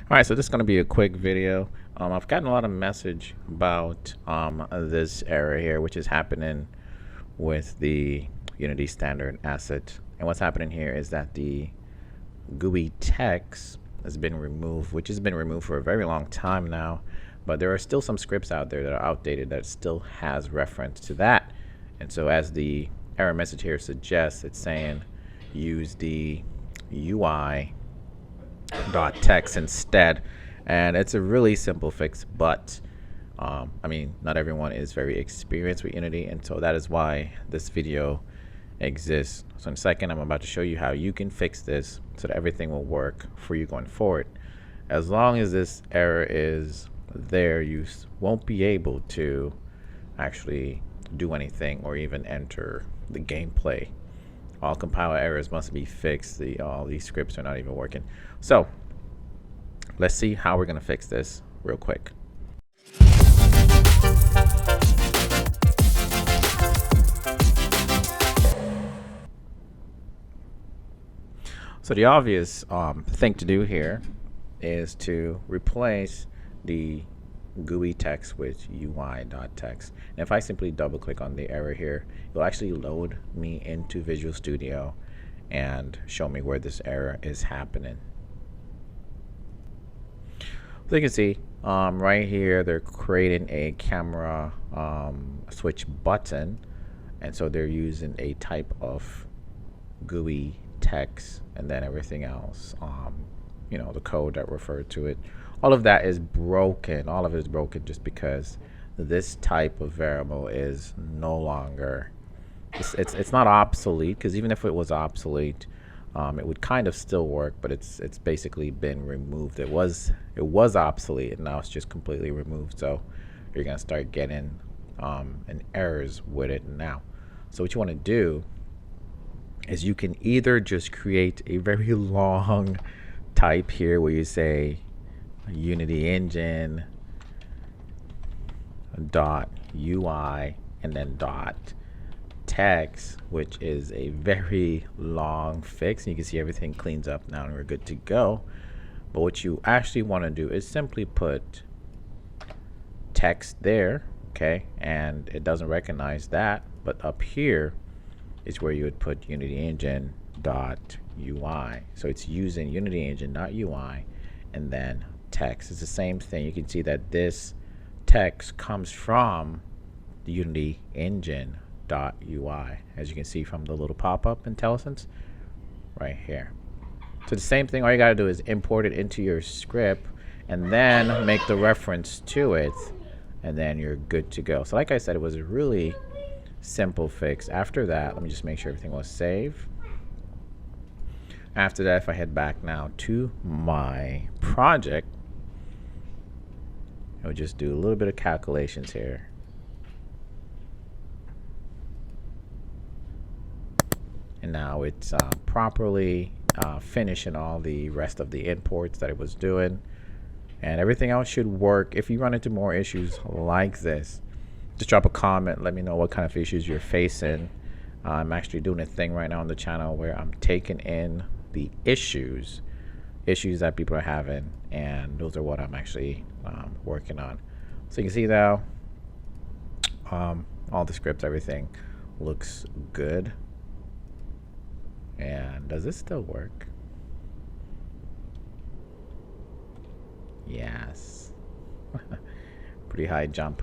All right, so this is going to be a quick video. I've gotten a lot of message about this error here, which is happening with the Unity standard asset. And what's happening here is that the GUIText has been removed, which has been removed for a very long time now. But there are still some scripts out there that are outdated that still has reference to that. And so as the error message here suggests, it's saying use the UI.text instead, and it's a really simple fix, but I mean, not everyone is very experienced with Unity, and so that is why this video exists. So in a second, I'm about to show you how you can fix this so that everything will work for you going forward. As long as this error is there, you won't be able to actually do anything or even enter the gameplay. All compiler errors must be fixed. All these scripts are not even working. So let's see how we're going to fix this real quick. So the obvious thing to do here is to replace the GUIText with UI.text. And if I simply double click on the error here, it'll actually load me into Visual Studio and show me where this error is happening. So you can see right here they're creating a camera switch button, and so they're using a type of GUIText, and then everything else, you know, the code that referred to it, all of that is broken. All of it is broken just because this type of variable is no longer, it's not obsolete, because even if it was obsolete, it would kind of still work, but it's basically been removed. It was obsolete, and now it's just completely removed. So you're gonna start getting an errors with it now. So what you want to do is you can either just create a very long type here where you say Unity engine dot UI and then dot text, which is a very long fix, and you can see everything cleans up now and we're good to go. But what you actually want to do is simply put text there, okay, and it doesn't recognize that, but up here is where you would put Unity engine dot UI. So it's using Unity engine dot UI and then text. It's the same thing. You can see that this text comes from the Unity engine dot UI, as you can see from the little pop-up IntelliSense right here. So the same thing, all you got to do is import it into your script and then make the reference to it, and then you're good to go. So like I said, it was a really simple fix. After that, let me just make sure everything was saved. After that, if I head back now to my project, I'll just do a little bit of calculations here. And now it's properly finishing all the rest of the imports that it was doing. And everything else should work. If you run into more issues like this, just drop a comment. Let me know what kind of issues you're facing. I'm actually doing a thing right now on the channel where I'm taking in the issues that people are having, and those are what I'm actually working on. So you can see now all the scripts, everything looks good. And does this still work? Yes. Pretty high jump.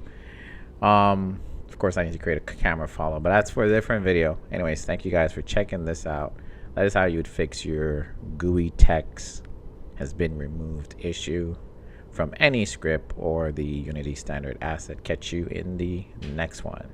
Of course I need to create a camera follow, but that's for a different video. Anyways, thank you guys for checking this out. That is how you would fix your GUIText has been removed issue from any script or the Unity standard asset. Catch you in the next one.